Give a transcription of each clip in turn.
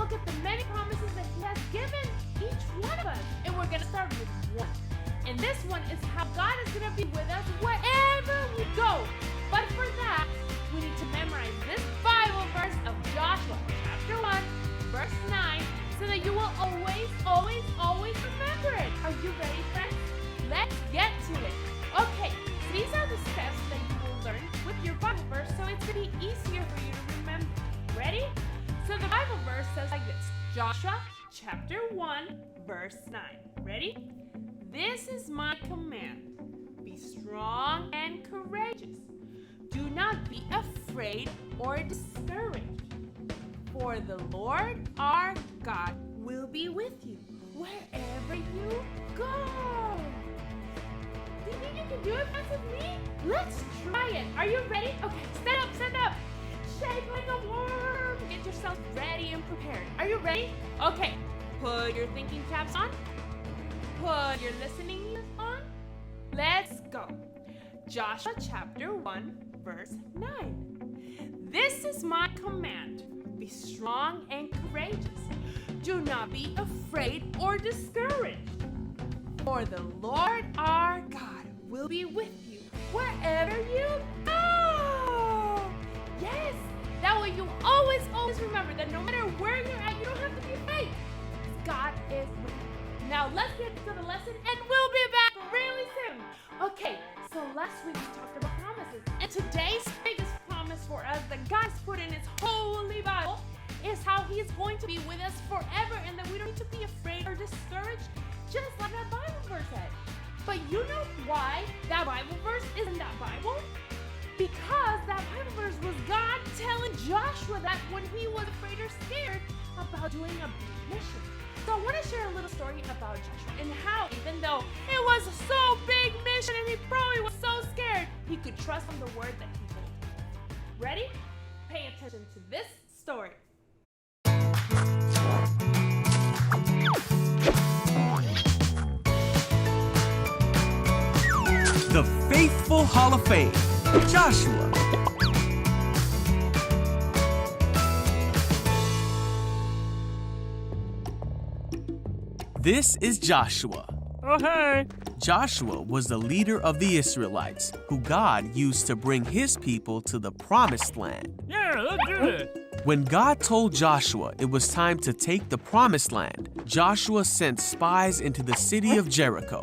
look at the many promises that He has given each one of us. And we're going to start with one. And this one is how God is going to be with us wherever we go. But for that, we need to memorize this Bible verse of Joshua, chapter 1, verse 9, so that you will always, always, always remember it. Are you ready, friends? Let's get to it. Okay, so these are the steps that you will learn with your Bible verse, so it's going to be easier for you to remember. Ready? So the Bible verse says like this, Joshua chapter 1, verse 9. Ready? This is my command. Be strong and courageous. Do not be afraid or discouraged. For the Lord our God will be with you wherever you go. Do you think you can do it, friends, with me? Let's try it. Are you ready? Okay, stand up, stand up. Shake like a worm. Get yourself ready and prepared. Are you ready? Okay, put your thinking caps on. Put your listening ears on. Let's go. Joshua chapter 1, verse 9. This is my command. Be strong and courageous. Do not be afraid or discouraged. For the Lord our God will be with you wherever you go. Yes, that way you always, always remember that no matter where you're at, you don't have to be afraid. God is with you. Now let's get to the lesson and we'll be back really soon. Okay, so last week we talked about promises. And today's biggest promise for us that God's put in His holy Bible is how He is going to be with us forever and that we don't need to be afraid or discouraged, just like that Bible verse said. But you know why that Bible verse is in that Bible? Because that Bible verse was God telling Joshua that when he was afraid or scared about doing a big mission. So I want to share a little story about Joshua and how, even though it was so big mission and he probably was so scared, he could trust on the word that He told him. Ready? Pay attention to this story. The Faithful Hall of Fame, Joshua. This is Joshua. Oh, hey. Joshua was the leader of the Israelites, who God used to bring His people to the Promised Land. Yeah, let's do it. When God told Joshua it was time to take the Promised Land, Joshua sent spies into the city of Jericho.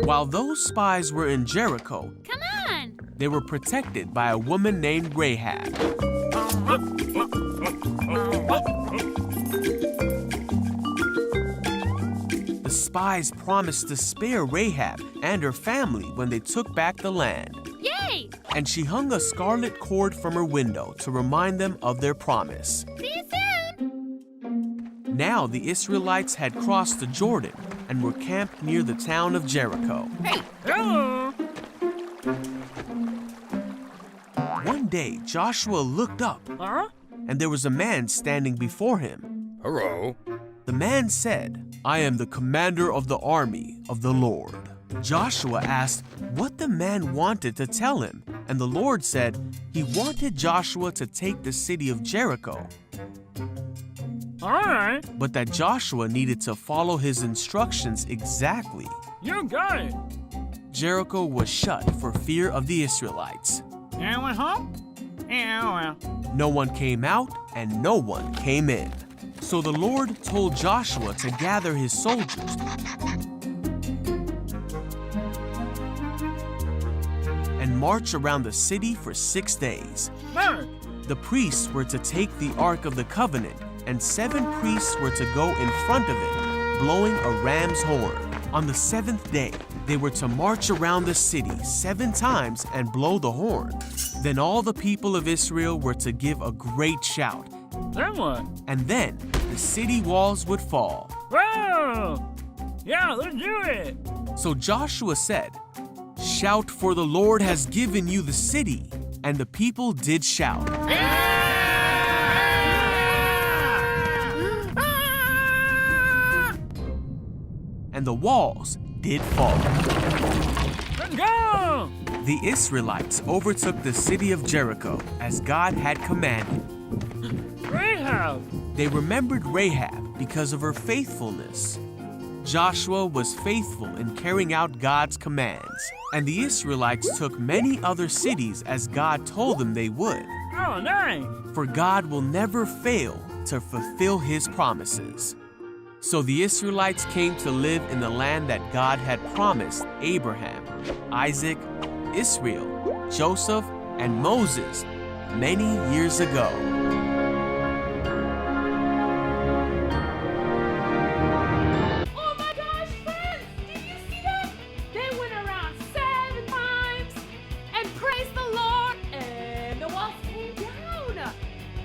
While those spies were in Jericho, Come on! they were protected by a woman named Rahab. The spies promised to spare Rahab and her family when they took back the land. Yay! And she hung a scarlet cord from her window to remind them of their promise. See you soon! Now the Israelites had crossed the Jordan and were camped near the town of Jericho. Hey! Hello. One day, Joshua looked up, Huh? and there was a man standing before him. Hello. The man said, "I am the commander of the army of the Lord." Joshua asked what the man wanted to tell him, and the Lord said He wanted Joshua to take the city of Jericho, All right. but that Joshua needed to follow his instructions exactly. You got it. Jericho was shut for fear of the Israelites. And went home? Yeah, well. No one came out and no one came in. So the Lord told Joshua to gather his soldiers and march around the city for 6 days. Mary. The priests were to take the Ark of the Covenant, and 7 priests were to go in front of it, blowing a ram's horn. On the 7th day, they were to march around the city 7 times and blow the horn. Then all the people of Israel were to give a great shout, Then what? and then the city walls would fall. Whoa! Yeah, let's do it. So Joshua said, "Shout, for the Lord has given you the city." And the people did shout. And the walls did fall. Let's go! The Israelites overtook the city of Jericho as God had commanded. Rahab! They remembered Rahab because of her faithfulness. Joshua was faithful in carrying out God's commands, and the Israelites took many other cities as God told them they would. Oh, nice! For God will never fail to fulfill his promises. So the Israelites came to live in the land that God had promised Abraham, Isaac, Israel, Joseph, and Moses many years ago. Oh my gosh, friends! Did you see that? They went around 7 times and praised the Lord, and the walls came down.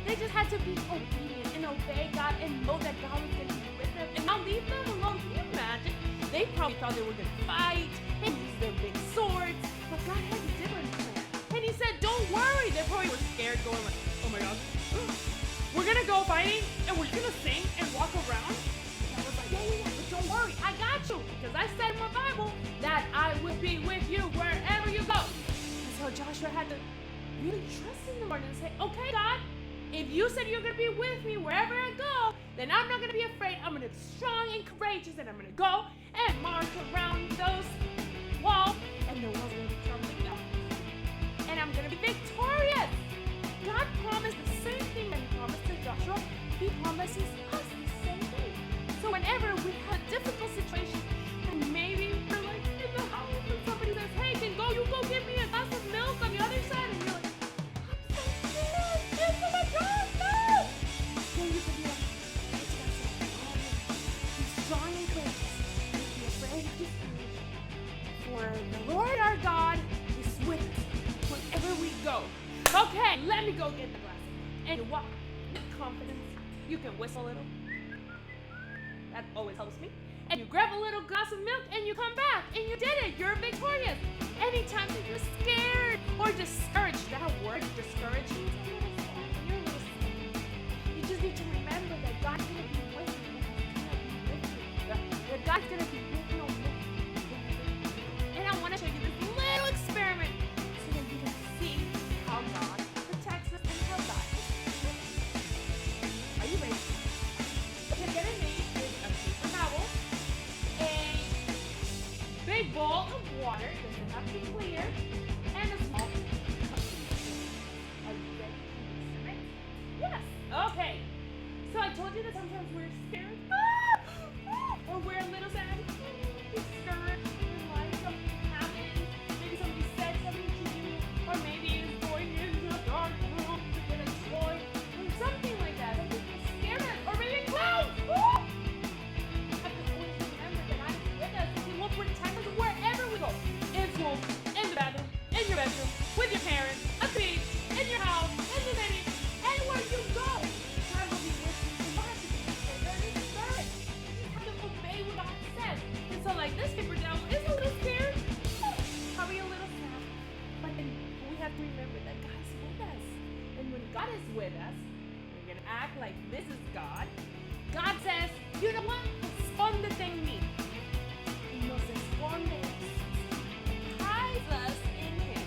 They just had to be obedient and obey God and know that God was going to be with them and not leave them alone. Can you imagine? They probably thought they were going to fight and use their big swords, but God had a different plan. And he said, don't worry. They probably were scared, going like, oh my gosh, we're going to go fighting and we're going to sing and walk around. And I was like, yeah, but don't worry. I got you, because I said in my Bible that I will be with you wherever you go. And so Joshua had to really trust in the Lord and say, okay, God, if you said you're going to be with me wherever I go, then I'm not going to be afraid. I'm going to be strong and courageous, and I'm going to go and march around those walls, and the walls are going to be crumbling down. And I'm going to be victorious. God promised the same thing that he promised to Joshua. He promises us the same thing. So whenever we have difficult situations, and maybe we're like in the house and somebody says, hey, you go get me a glass of milk on the other side, and you're like, I'm so scared. Yes, oh my God, no! Then you can be like, be strong and courageous. Don't be afraid of discouraged. For the Lord our God is with us wherever we go. Okay, let me go get the glass of milk. And you walk with confidence. You can whistle a little. That always helps me. And you grab a little glass of milk and you come back and you did it. You're victorious. Anytime that you're scared or discouraged, that word discouraged means a little sad. You're a little sad. You just need to remember that God's going to be with you. That God's going to be with you. And I want to show you this little experiment so that you can see how God protects us and how God is with us. Are you ready? What you're going to need is a paper towel, a big bowl of water, doesn't have to be clear, and a small cup. Are you ready for the experiment? Yes. Okay. So I told you that sometimes we're scared, or we're a little sad, discouraged in life. Something happened. Maybe somebody said something to you, or maybe it's going into a dark room to get a toy, or something like that. Something can scare us, or maybe clowns. We have to always remember that God is with us. He will protect us wherever we go. In school, in the bathroom, in your bedroom, with your parents, at the beach, in your house, in the city, anywhere you go. God will be with you. You don't have to be scared. There is courage. You have to obey what God says. And so, like, this paper towel is a little scared, probably a little sad, but then we have to remember that God is with us. And when God is with us, we're gonna act like this is God. God says, you know what? Escóndete en mí. Y nos esconde. Hides us in Him.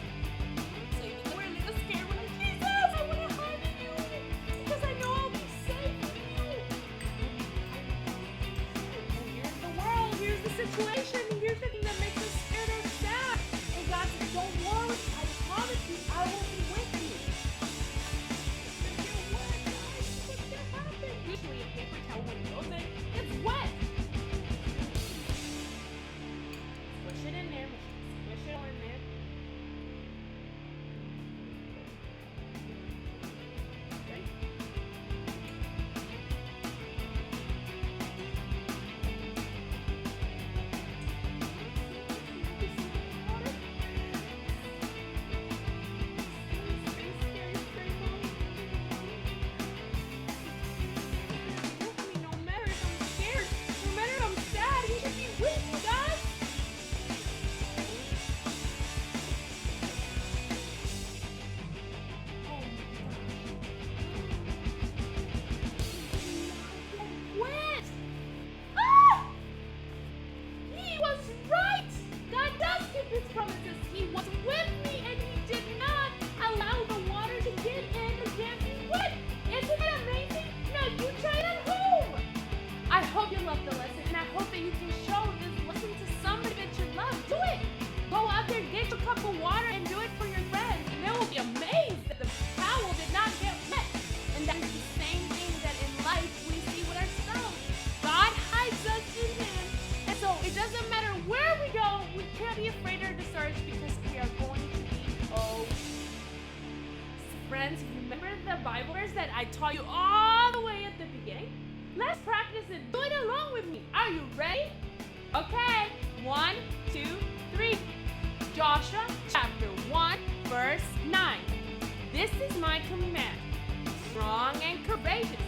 So even though we're a little scared, we're like, Jesus, I want to hide in you because I know I'll be safe with you. And here's the world, here's the situation, here's the thing that makes us scared or sad. And God says, don't worry, I promise you, I will be with you. But you know what, guys? What's gonna happen? Usually a paper towel, when it goes in, it's wet. be afraid or discouraged because we are going to be friends, remember the Bible verse that I taught you all the way at the beginning? Let's practice it. Do it along with me. Are you ready? Okay. 1, 2, 3. Joshua chapter 1, verse 9. This is my command. Strong and courageous.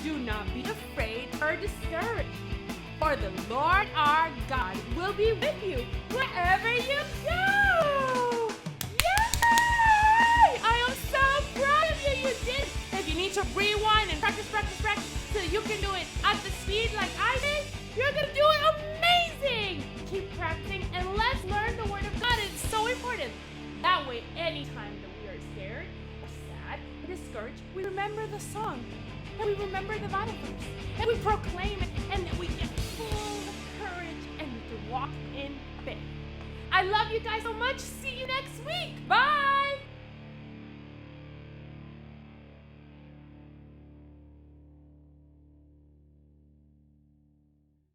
Do not be afraid or discouraged. For the Lord our God will be with you wherever you go. Yay! I am so proud of you. You did. If you need to rewind and practice so that you can do it at the speed like I did, you're going to do it amazing. Keep practicing and let's learn the Word of God. It's so important. That way, anytime that we are scared or sad or discouraged, we remember the song and we remember the Bible verse and we proclaim it and we get full of courage and we can walk in faith. I love you guys so much. See you next week. Bye.